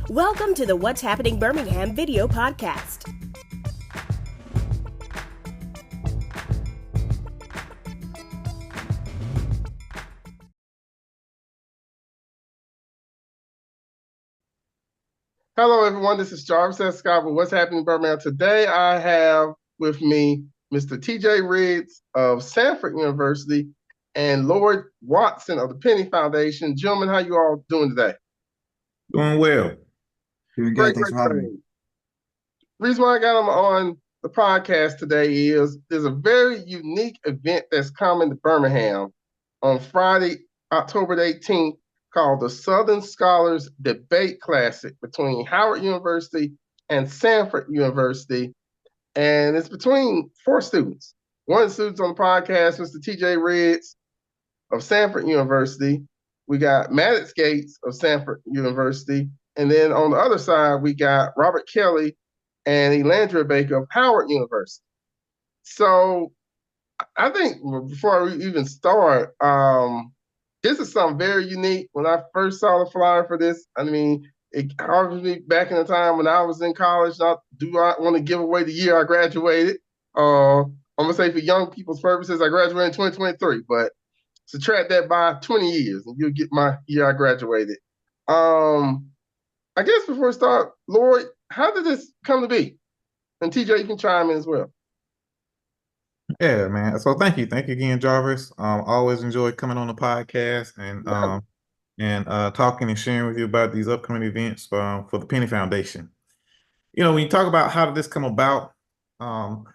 Welcome to the What's Happening Birmingham video podcast. Hello, everyone. This is Jarvis S. Scott with What's Happening Birmingham. Today, I have with me Mr. T.J. Riggs of Samford University and Lloyd Watson of the Penny Foundation. Gentlemen, how you all doing today? Doing well. Doing good. Great, Thanks for having me. Reason why I got them on the podcast today is there's a very unique event that's coming to Birmingham on Friday, October the 18th, called the Southern Scholars Debate Classic between Howard University and Samford University. And it's between four students. One of the students on the podcast, Mr. T.J. Riggs of Samford University. We got Maddox Gates of Samford University. And then on the other side, we got Robert Kelly and Elandria Baker of Howard University. So I think before we even start, this is something very unique. When I first saw the flyer for this, I mean, it harkens me back in the time when I was in college. I do not want to give away the year I graduated. I'm going to say for young people's purposes, I graduated in 2023, but subtract that by 20 years and you'll get my year I graduated. I guess before we start, Lloyd, how did this come to be? And TJ, you can chime in as well. Yeah, man. So thank you again, Jarvis. Always enjoy coming on the podcast and talking and sharing with you about these upcoming events for the Penny Foundation. You know, when you talk about how did this come about, I'm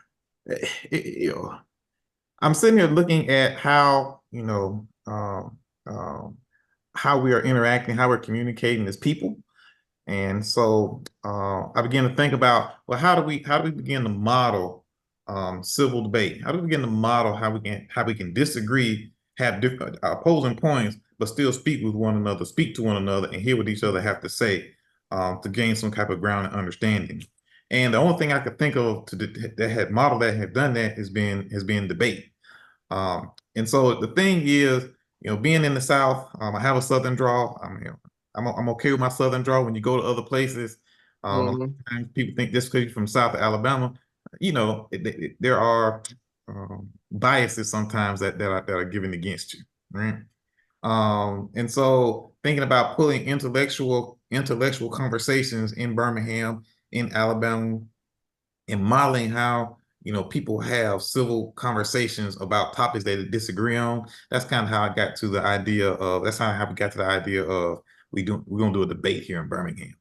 sitting here looking at how how we are interacting, how we're communicating as people. And so I began to think about, well, how do we begin to model civil debate? How do we begin to model how we can disagree, have different opposing points, but still speak with one another, speak to one another, and hear what each other have to say to gain some type of ground and understanding. And the only thing I could think of that had modeled that, had done that, has been debate. And so the thing is, being in the South, I have a Southern drawl. I'm okay with my Southern draw. When you go to other places, sometimes people think just because you're from South Alabama, there are biases sometimes that are given against you, right? And so thinking about pulling intellectual conversations in Birmingham, in Alabama, and modeling how people have civil conversations about topics they disagree on. That's kind of how I got to the idea of. That's how we got to the idea of we're gonna do a debate here in Birmingham.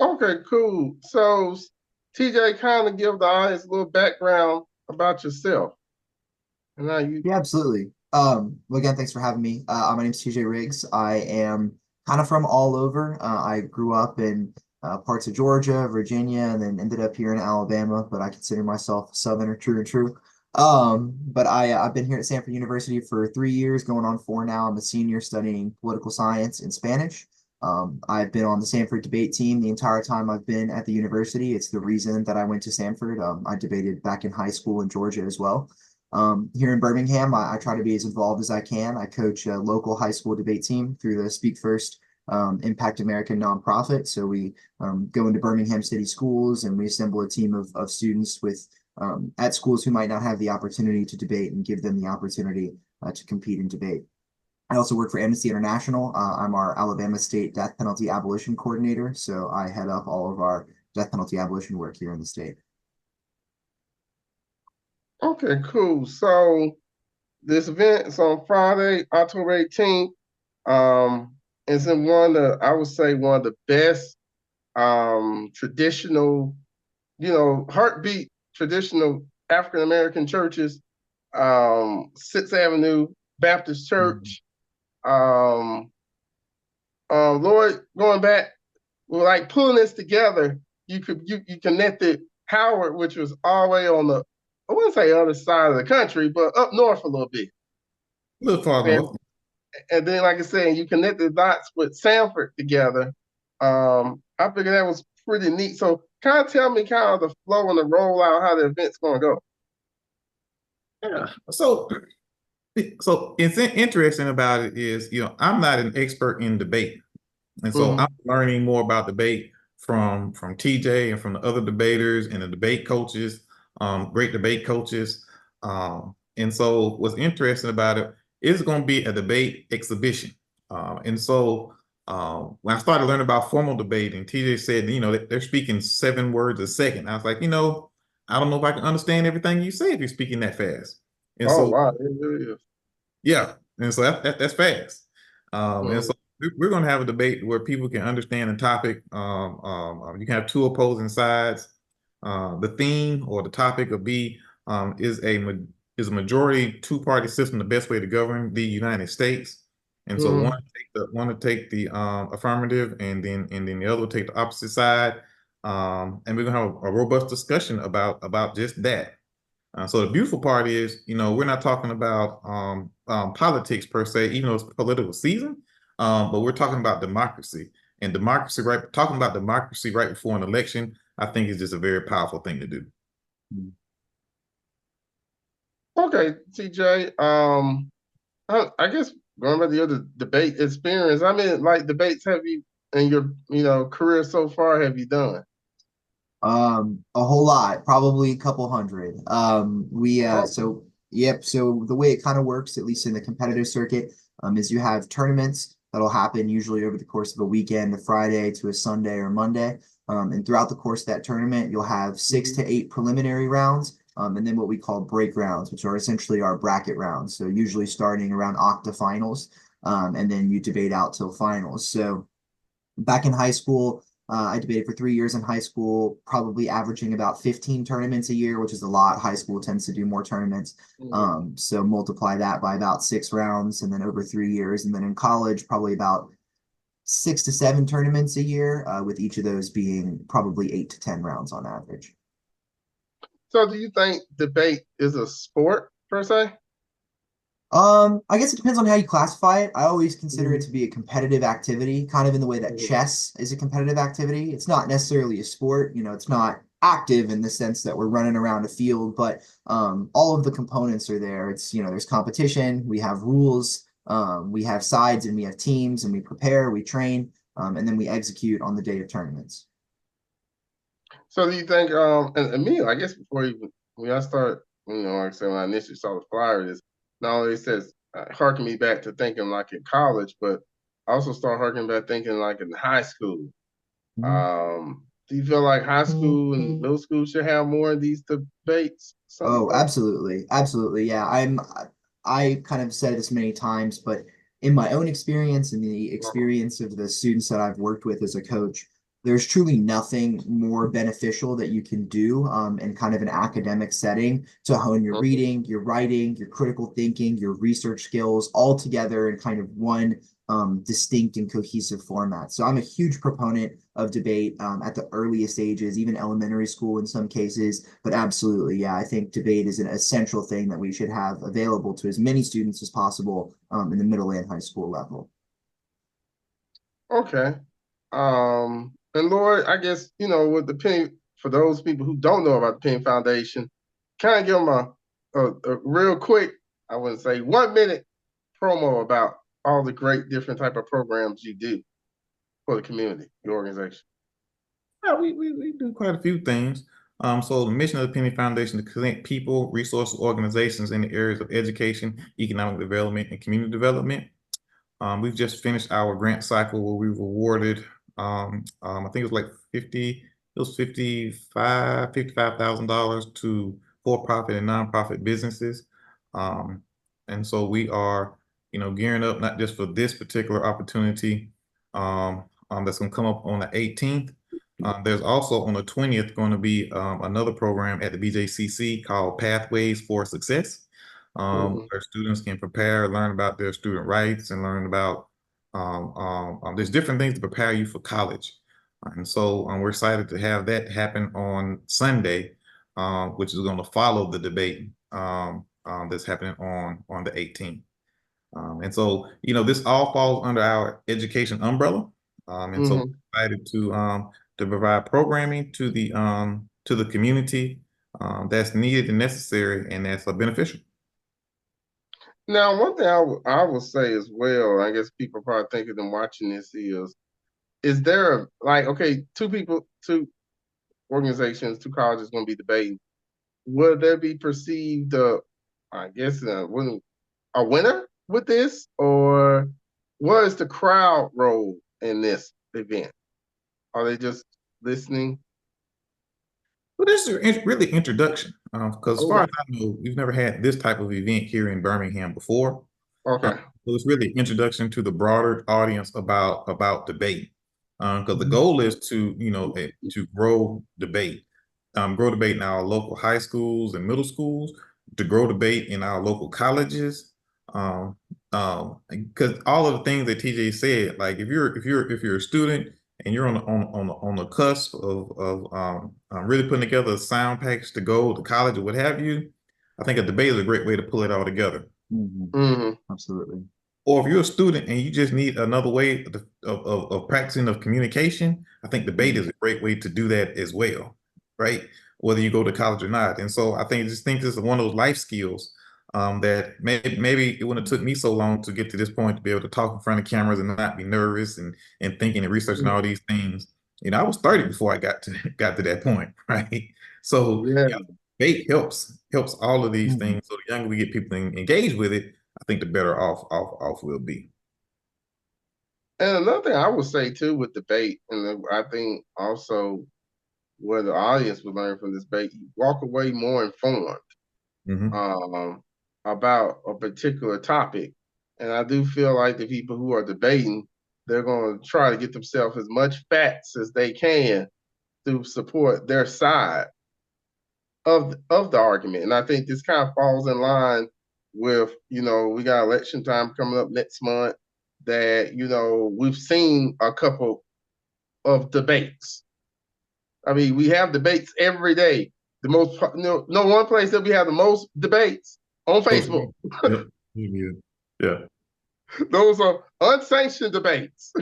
Okay, cool. So TJ, kind of give the audience a little background about yourself. And now you. Yeah, absolutely. Well, again, thanks for having me. My name's TJ Riggs. I am kind of from all over. I grew up in parts of Georgia, Virginia, and then ended up here in Alabama, but I consider myself a Southerner, true and true. But I've been here at Samford University for 3 years, going on 4 now. I'm a senior studying political science and Spanish. I've been on the Samford debate team the entire time I've been at the university. It's the reason that I went to Samford. I debated back in high school in Georgia as well. Here in Birmingham, I try to be as involved as I can. I coach a local high school debate team through the Speak First Impact American nonprofit. So we go into Birmingham City schools and we assemble a team of students at schools who might not have the opportunity to debate and give them the opportunity to compete in debate. I also work for Amnesty International. I'm our Alabama State Death Penalty Abolition Coordinator. So I head up all of our death penalty abolition work here in the state. Okay, cool. So this event is on Friday, October 18th. It's in I would say one of the best traditional, heartbeat traditional African American churches, 6th Avenue Baptist Church. Lord, going back, like pulling this together, you connected Howard, which was all the way on the, I wouldn't say other side of the country, but up north a little bit. A little far north. And then, like I said, you connect the dots with Samford together. I figured that was pretty neat. So kind of tell me kind of the flow and the rollout, how the event's going to go. Yeah. So it's interesting about it is, I'm not an expert in debate. And so I'm learning more about debate from TJ and from the other debaters and the debate coaches, great debate coaches. And so what's interesting about it is going to be a debate exhibition. And so when I started learning about formal debating, TJ said, they're speaking 7 words a second. I was like, I don't know if I can understand everything you say if you're speaking that fast. And Oh, so, wow, it really is. yeah, and so that's fast. And so we're going to have a debate where people can understand the topic. You can have 2 opposing sides. The theme or the topic will be is a majority 2-party system the best way to govern the United States? And so one to take the affirmative, and then the other will take the opposite side. And we're gonna have a robust discussion about just that. So the beautiful part is, we're not talking about politics per se, even though it's political season, but we're talking about democracy. And democracy, right? Talking about democracy right before an election, I think is just a very powerful thing to do. Okay, TJ. I guess going back to your debate experience, I mean, like debates have you in your career so far have you done? A whole lot, probably a couple hundred. Oh. So the way it kind of works, at least in the competitive circuit, is you have tournaments that'll happen usually over the course of a weekend, a Friday to a Sunday or Monday. And throughout the course of that tournament, you'll have 6 to 8 preliminary rounds, and then what we call break rounds, which are essentially our bracket rounds. So usually starting around octafinals, and then you debate out till finals. So back in high school, I debated for 3 years in high school, probably averaging about 15 tournaments a year, which is a lot. High school tends to do more tournaments. So multiply that by about 6 rounds, and then over 3 years. And then in college, probably about 6 to 7 tournaments a year, with each of those being probably 8 to 10 rounds on average. So do you think debate is a sport per se? I guess it depends on how you classify it. I always consider it to be a competitive activity, kind of in the way that chess is a competitive activity. It's not necessarily a sport, it's not active in the sense that we're running around a field, but all of the components are there. It's, there's competition, we have rules, we have sides, and we have teams, and we prepare, we train, and then we execute on the day of tournaments. So do you think and me, I guess before even when I start, like I said, when I initially saw the flyer, is not only it says harken me back to thinking like in college, but I also start harkening back thinking like in high school. Do you feel like high school and middle school should have more of these debates? Oh, absolutely. Absolutely. Yeah. I kind of said this many times, but in my own experience and the experience of the students that I've worked with as a coach, there's truly nothing more beneficial that you can do in kind of an academic setting to hone your reading, your writing, your critical thinking, your research skills all together in kind of one distinct and cohesive format. So I'm a huge proponent of debate at the earliest ages, even elementary school in some cases. But absolutely, yeah, I think debate is an essential thing that we should have available to as many students as possible in the middle and high school level. Okay. And Lord, I guess, with the Penny, for those people who don't know about the Penny Foundation, kind of give them a real quick, I wouldn't say 1 minute promo about all the great different type of programs you do for the community, your organization. Yeah, we do quite a few things. So the mission of the Penny Foundation is to connect people, resources, organizations in the areas of education, economic development, and community development. We've just finished our grant cycle where we've awarded, I think it was like $55,000 to for-profit and nonprofit businesses. And so we are, gearing up not just for this particular opportunity that's going to come up on the 18th. There's also on the 20th going to be another program at the BJCC called Pathways for Success, where students can prepare, learn about their student rights, and learn about there's different things to prepare you for college. And so we're excited to have that happen on Sunday, which is going to follow the debate that's happening on the 18th. And so, this all falls under our education umbrella. And so we're excited to provide programming to the community that's needed and necessary, and that's beneficial. Now, one thing I will say as well, I guess people probably thinking and watching this is, is there like, okay, two organizations, two colleges going to be debating? Will there be perceived, I guess, a winner with this, or what is the crowd role in this event? Are they just listening? Well, this is really introduction, because as far Okay. as I know, we've never had this type of event here in Birmingham before. Okay. So it's really introduction to the broader audience about debate, because the goal is to to grow debate in our local high schools and middle schools, to grow debate in our local colleges, because all of the things that TJ said, like if you're a student and you're on the cusp of really putting together a sound package to go to college or what have you, I think a debate is a great way to pull it all together. Absolutely. Or if you're a student and you just need another way of practicing of communication, I think debate is a great way to do that as well, right? Whether you go to college or not. And so I think this is one of those life skills that maybe it wouldn't have took me so long to get to this point to be able to talk in front of cameras and not be nervous and thinking and researching all these things. I was 30 before I got to that point, right? So Yeah. debate helps all of these things. So the younger we get people engaged with it, I think the better off we'll be. And another thing I would say too with debate, and I think also where the audience would learn from this debate, you walk away more informed about a particular topic. And I do feel like the people who are debating, they're going to try to get themselves as much facts as they can to support their side of the argument. And I think this kind of falls in line with, we got election time coming up next month, that, we've seen a couple of debates. I mean, we have debates every day. The most, no one place that we have the most debates on Facebook. Yeah. Those are unsanctioned debates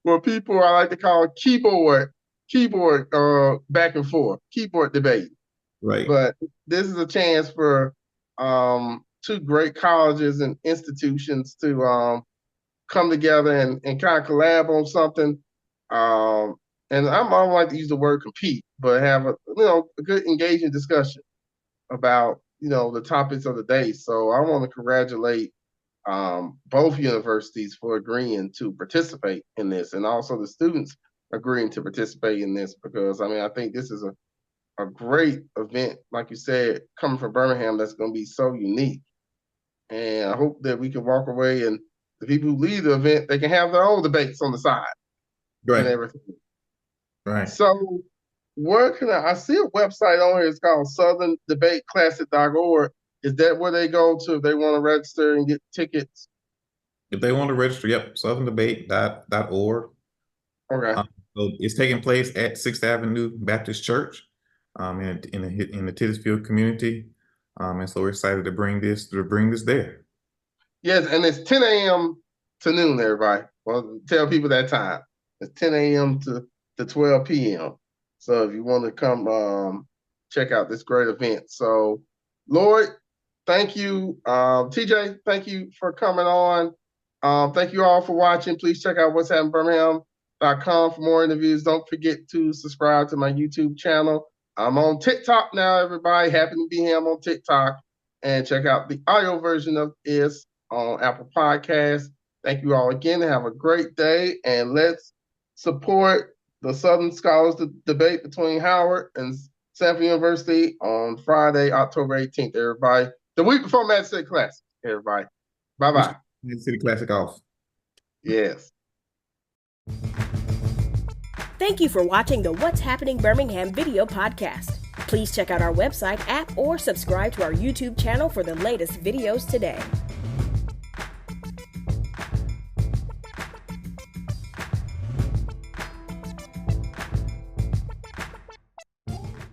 where people, I like to call keyboard back and forth, keyboard debate. Right. But this is a chance for two great colleges and institutions to come together and kind of collab on something. And I don't like to use the word compete, but have a good engaging discussion about the topics of the day. So I want to congratulate both universities for agreeing to participate in this, and also the students agreeing to participate in this, because I think this is a great event, like you said, coming from Birmingham, that's going to be so unique. And I hope that we can walk away, and the people who lead the event, they can have their own debates on the side. Right. And everything. Right. So where can I see a website on here? It's called southerndebateclassic.org. Is that where they go to if they want to register and get tickets? If they want to register, yep, southerndebate.org. Okay. So it's taking place at 6th Avenue Baptist Church in the Titusville community. And so we're excited to bring this there. Yes, and it's 10 a.m. to noon, everybody. Well, tell people that time. It's 10 a.m. to 12 p.m. So if you want to come check out this great event. So, Lloyd, thank you. TJ, thank you for coming on. Thank you all for watching. Please check out What's Happening Birmingham.com for more interviews. Don't forget to subscribe to my YouTube channel. I'm on TikTok now, everybody. Happy to be here. I'm on TikTok. And check out the audio version of this on Apple Podcasts. Thank you all again. Have a great day. And let's support the Southern Scholars Debate between Howard and Sanford University on Friday, October 18th, everybody. The week before Mad City Classic, everybody. Bye-bye. Mad City Classic off. Yes. Thank you for watching the What's Happening Birmingham video podcast. Please check out our website, app, or subscribe to our YouTube channel for the latest videos today.